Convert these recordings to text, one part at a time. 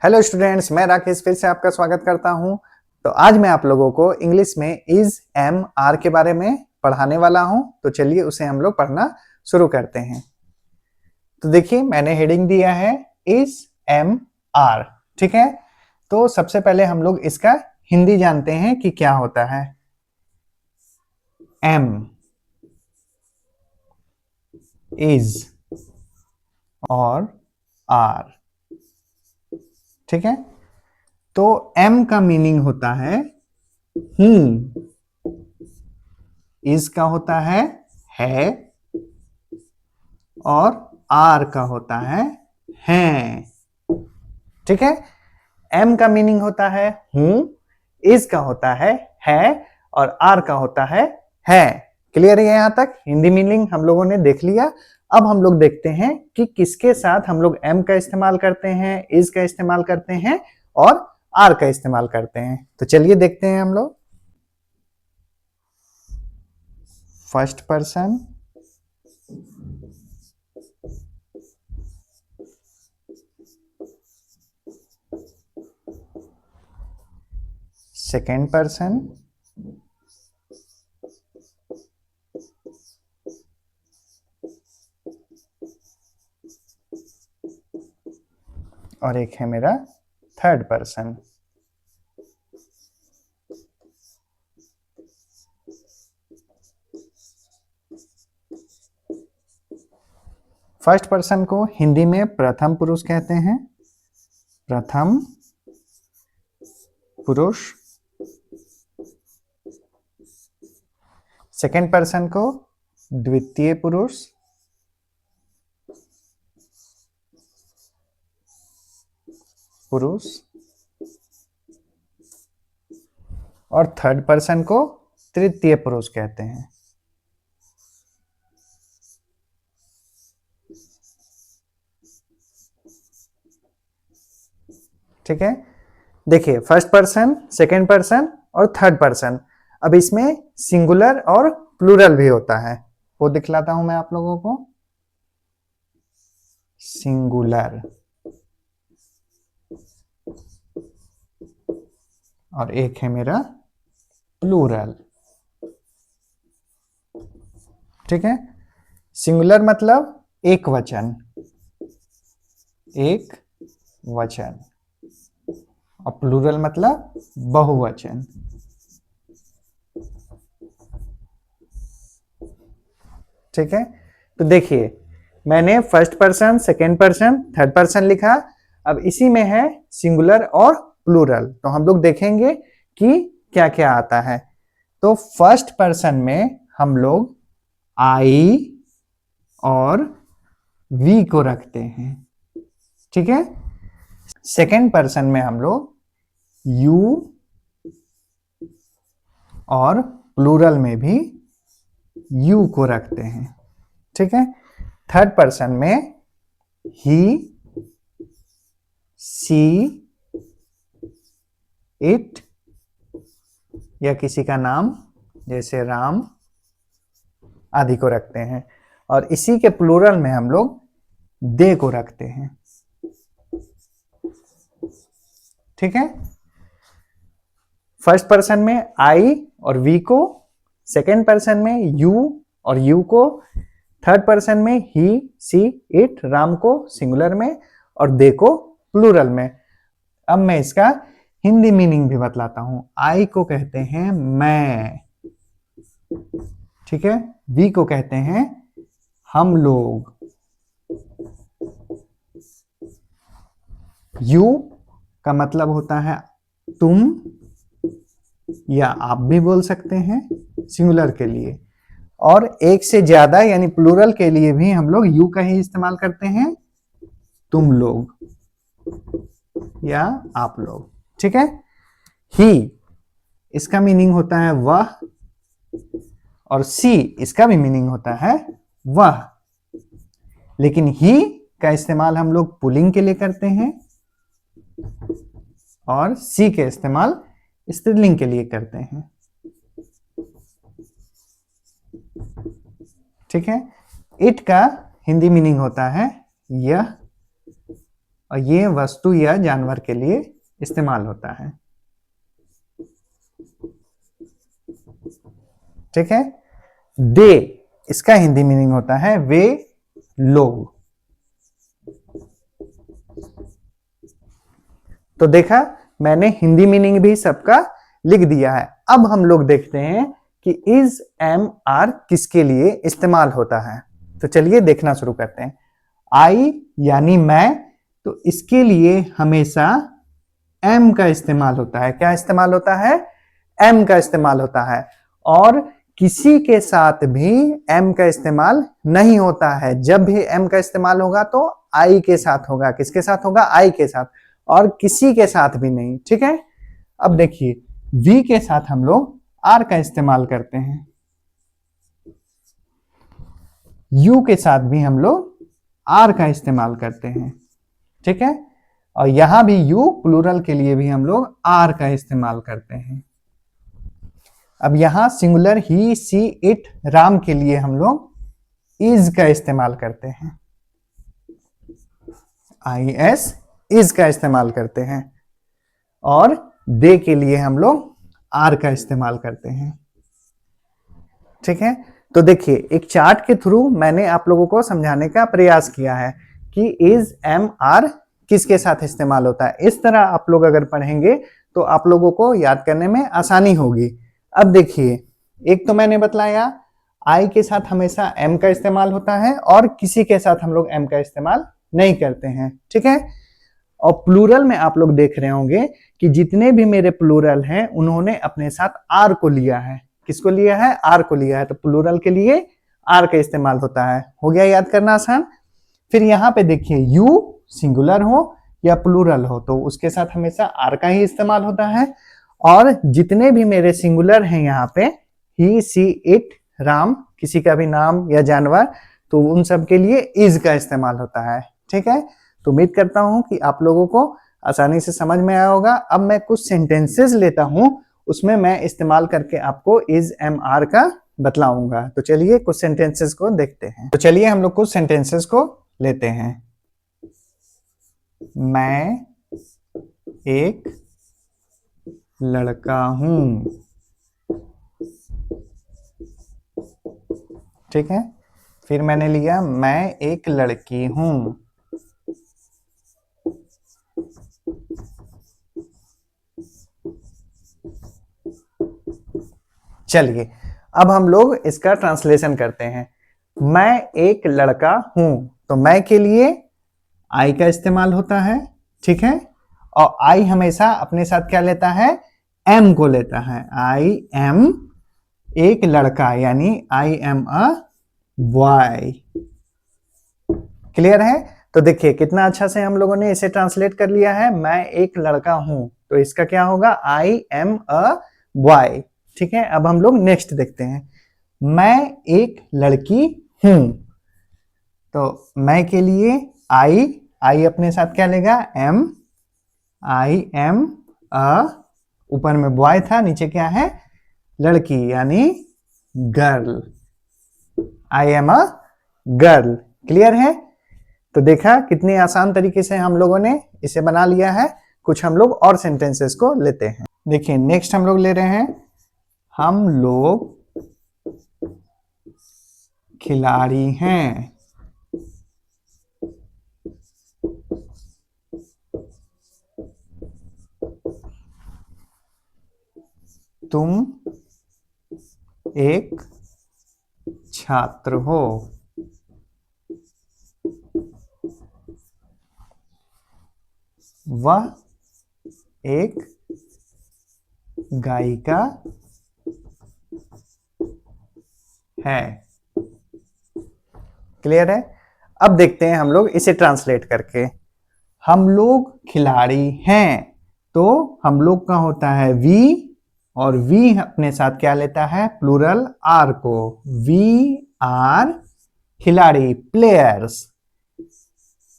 Hello students, मैं राकेश फिर से आपका स्वागत करता हूं। तो आज मैं आप लोगों को इंग्लिश में इज, एम, आर के बारे में पढ़ाने वाला हूं। तो चलिए उसे हम लोग पढ़ना शुरू करते हैं। तो देखिए, मैंने हेडिंग दिया है इज, एम, आर। ठीक है, तो सबसे पहले हम लोग इसका हिंदी जानते हैं कि क्या होता है। एम, इज और आर। ठीक है, तो एम का मीनिंग होता है हूँ, इज का होता है और आर का होता है हैं। ठीक है, एम का मीनिंग होता है हूं, इज का होता है और आर का होता है। क्लियर है यहां तक? हिंदी मीनिंग हम लोगों ने देख लिया। अब हम लोग देखते हैं कि किसके साथ हम लोग एम का इस्तेमाल करते हैं, इज का इस्तेमाल करते हैं और आर का इस्तेमाल करते हैं। तो चलिए देखते हैं हम लोग। फर्स्ट पर्सन, सेकेंड पर्सन, और एक है मेरा थर्ड पर्सन। फर्स्ट पर्सन को हिंदी में प्रथम पुरुष कहते हैं, प्रथम पुरुष। सेकंड पर्सन को द्वितीय पुरुष, पुरुष। और थर्ड पर्सन को तृतीय पुरुष कहते हैं। ठीक है, देखिए फर्स्ट पर्सन, सेकंड पर्सन और थर्ड पर्सन। अब इसमें सिंगुलर और प्लूरल भी होता है, वो दिखलाता हूं मैं आप लोगों को। सिंगुलर और एक है मेरा प्लूरल। ठीक है, सिंगुलर मतलब एक वचन, एक वचन, और प्लूरल मतलब बहुवचन। ठीक है, तो देखिए मैंने first person, second person, third person लिखा। अब इसी में है सिंगुलर और प्लूरल, तो हम लोग देखेंगे कि क्या क्या आता है। तो फर्स्ट पर्सन में हम लोग आई और वी को रखते हैं। ठीक है, सेकेंड पर्सन में हम लोग यू और प्लूरल में भी यू को रखते हैं। ठीक है, थर्ड पर्सन में ही, सी, इट या किसी का नाम जैसे राम आदि को रखते हैं, और इसी के प्लूरल में हम लोग दे को रखते हैं। ठीक है, फर्स्ट पर्सन में आई और वी को, सेकेंड पर्सन में यू और यू को, थर्ड पर्सन में ही, सी, इट, राम को सिंगुलर में और दे को प्लूरल में। अब मैं इसका हिंदी मीनिंग भी बतलाता हूं। आई को कहते हैं मैं। ठीक है, वी को कहते हैं हम लोग, यू का मतलब होता है तुम या आप भी बोल सकते हैं सिंगुलर के लिए, और एक से ज्यादा यानी प्लूरल के लिए भी हम लोग यू का ही इस्तेमाल करते हैं, तुम लोग या आप लोग। ठीक है, ही इसका मीनिंग होता है वह, और सी इसका भी मीनिंग होता है वह, लेकिन ही का इस्तेमाल हम लोग पुल्लिंग के लिए करते हैं और सी के इस्तेमाल स्त्रीलिंग के लिए करते हैं। ठीक है, इट का हिंदी मीनिंग होता है यह, और ये वस्तु या जानवर के लिए इस्तेमाल होता है। ठीक है। दे, इसका हिंदी मीनिंग होता है वे लोग। तो देखा, मैंने हिंदी मीनिंग भी सबका लिख दिया है। अब हम लोग देखते हैं कि इज, एम, आर किसके लिए इस्तेमाल होता है। तो चलिए देखना शुरू करते हैं। आई यानी मैं, तो इसके लिए हमेशा एम का इस्तेमाल होता है। क्या इस्तेमाल होता है? एम का इस्तेमाल होता है। और किसी के साथ भी एम का इस्तेमाल नहीं होता है। जब भी एम का इस्तेमाल होगा तो आई के साथ होगा। किसके साथ होगा? आई के साथ, और किसी के साथ भी नहीं। ठीक है। अब देखिए, वी के साथ हम लोग आर का इस्तेमाल करते हैं। यू के साथ भी हम लोग आर का इस्तेमाल करते हैं। ठीक है। और यहां भी यू प्लूरल के लिए भी हम लोग आर का इस्तेमाल करते हैं। अब यहां singular he, she, it, Ram के लिए हम लोग इज का इस्तेमाल करते हैं। आई एस, इज का इस्तेमाल करते हैं। और दे के लिए हम लोग आर का इस्तेमाल करते हैं। ठीक है। तो देखिए, एक चार्ट के थ्रू मैंने आप लोगों को समझाने का प्रयास किया है कि इज, एम, आर किसके साथ इस्तेमाल होता है। इस तरह आप लोग अगर पढ़ेंगे तो आप लोगों को याद करने में आसानी होगी। अब देखिए, एक तो मैंने बतलाया आई के साथ हमेशा एम का इस्तेमाल होता है, और किसी के साथ हम लोग एम का इस्तेमाल नहीं करते हैं। ठीक है। और प्लूरल में आप लोग देख रहे होंगे कि जितने भी मेरे प्लूरल हैं उन्होंने अपने साथ आर को लिया है। किसको लिया है? आर को लिया है। तो प्लूरल के लिए आर का इस्तेमाल होता है। हो गया याद करना आसान। फिर यहाँ पे देखिए, यू सिंगुलर हो या प्लूरल हो तो उसके साथ हमेशा आर का ही इस्तेमाल होता है। और जितने भी मेरे सिंगुलर हैं यहाँ पे, ही, सी, इट, राम, किसी का भी नाम या जानवर, तो उन सब के लिए इज का इस्तेमाल होता है। ठीक है। तो उम्मीद करता हूं कि आप लोगों को आसानी से समझ में आया होगा। अब मैं कुछ सेंटेंसेस लेता हूं, उसमें मैं इस्तेमाल करके आपको इज, एम, आर का बतलाऊंगा। तो चलिए कुछ सेंटेंसेस को देखते हैं। तो चलिए हम लोग कुछ सेंटेंसेस को लेते हैं। मैं एक लड़का हूं। ठीक है। फिर मैंने लिया, मैं एक लड़की हूं। चलिए अब हम लोग इसका ट्रांसलेशन करते हैं। मैं एक लड़का हूं, तो मैं के लिए आई का इस्तेमाल होता है। ठीक है। और आई हमेशा अपने साथ क्या लेता है? एम को लेता है। आई एम एक लड़का, यानी I am a boy. Clear है? तो देखिए कितना अच्छा से हम लोगों ने इसे ट्रांसलेट कर लिया है। मैं एक लड़का हूं, तो इसका क्या होगा? I am a boy. ठीक है। अब हम लोग नेक्स्ट देखते हैं। मैं एक लड़की हूं, तो मैं के लिए आई अपने साथ क्या लेगा? एम। आई एम अ, ऊपर में बॉय था, नीचे क्या है? लड़की, यानी girl. I am a girl. Clear है? तो देखा कितने आसान तरीके से हम लोगों ने इसे बना लिया है। कुछ हम लोग और सेंटेंसेस को लेते हैं। देखिए नेक्स्ट हम लोग ले रहे हैं, हम लोग खिलाड़ी हैं। तुम एक छात्र हो। वह एक गायिका है। क्लियर है? अब देखते हैं हम लोग इसे ट्रांसलेट करके। हम लोग खिलाड़ी हैं, तो हम लोग का होता है वी, और वी अपने साथ क्या लेता है? प्लूरल आर को। वी आर खिलाड़ी, प्लेयर्स।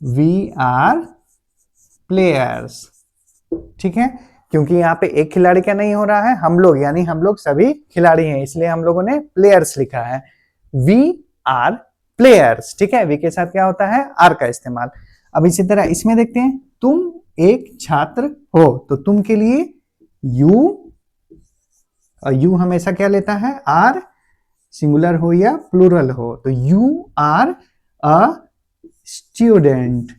We are players. ठीक है। क्योंकि यहाँ पे एक खिलाड़ी का नहीं हो रहा है, हम लोग, यानी हम लोग सभी खिलाड़ी हैं, इसलिए हम लोगों ने प्लेयर्स लिखा है। We are players. ठीक है। वी के साथ क्या होता है? आर का इस्तेमाल। अब इसी तरह इसमें देखते हैं, तुम एक छात्र हो, तो तुम के लिए यू, और यू हमेशा क्या लेता है, आर, सिंगुलर हो या प्लूरल हो, तो you are a student.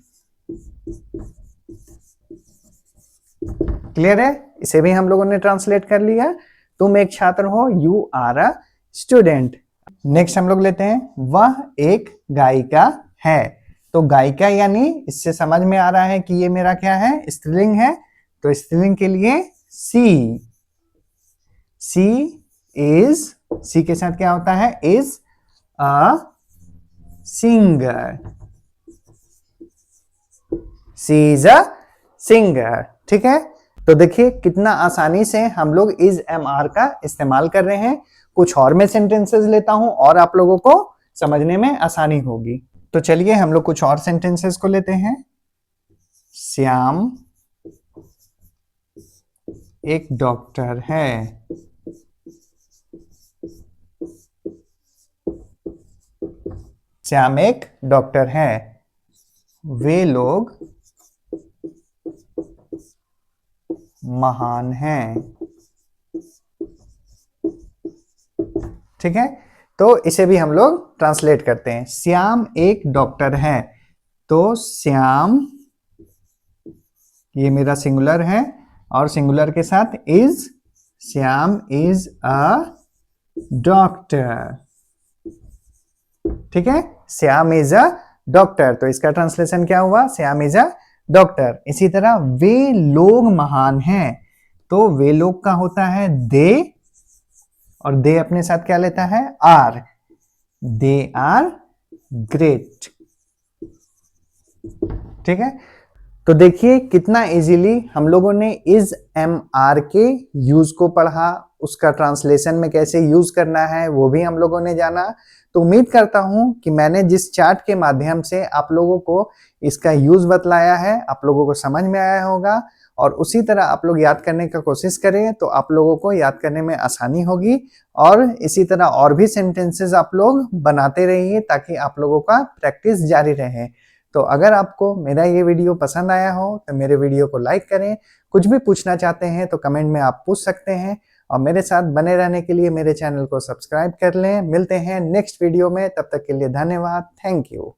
Clear है? इसे भी हम लोगों ने ट्रांसलेट कर लिया, तुम एक छात्र हो, you are a student. Next हम लोग लेते हैं, वह एक गायिका है। तो गायिका यानी इससे समझ में आ रहा है कि ये मेरा क्या है, स्त्रीलिंग है, तो स्त्रीलिंग के लिए सी, सी इज, सी के साथ क्या होता है, is a singer, she is a singer. ठीक है, तो देखिए कितना आसानी से हम लोग इज एम आर का इस्तेमाल कर रहे हैं। कुछ और मैं सेंटेंसेस लेता हूं और आप लोगों को समझने में आसानी होगी। तो चलिए हम लोग कुछ और सेंटेंसेस को लेते हैं। श्याम एक डॉक्टर है। श्याम एक डॉक्टर है। वे लोग महान हैं। ठीक है, तो इसे भी हम लोग ट्रांसलेट करते हैं। श्याम एक डॉक्टर है, तो श्याम ये मेरा सिंगुलर है और सिंगुलर के साथ is, Shyam is a doctor. ठीक है, श्याम इज अ डॉक्टर, तो इसका ट्रांसलेशन क्या हुआ, श्याम इज अ डॉक्टर। इसी तरह वे लोग महान हैं, तो वे लोग का होता है दे, और दे अपने साथ क्या लेता है, आर, दे आर ग्रेट। ठीक है, तो देखिए कितना इजीली हम लोगों ने इज एम आर के यूज को पढ़ा, उसका ट्रांसलेशन में कैसे यूज करना है वो भी हम लोगों ने जाना। तो उम्मीद करता हूं कि मैंने जिस चार्ट के माध्यम से आप लोगों को इसका यूज बतलाया है, आप लोगों को समझ में आया होगा, और उसी तरह आप लोग याद करने का कोशिश करें तो आप लोगों को याद करने में आसानी होगी। और इसी तरह और भी सेंटेंसेस आप लोग बनाते रहिए ताकि आप लोगों का प्रैक्टिस जारी रहे। तो अगर आपको मेरा ये वीडियो पसंद आया हो तो मेरे वीडियो को लाइक करें। कुछ भी पूछना चाहते हैं तो कमेंट में आप पूछ सकते हैं, और मेरे साथ बने रहने के लिए मेरे चैनल को सब्सक्राइब कर लें। मिलते हैं नेक्स्ट वीडियो में, तब तक के लिए धन्यवाद, थैंक यू।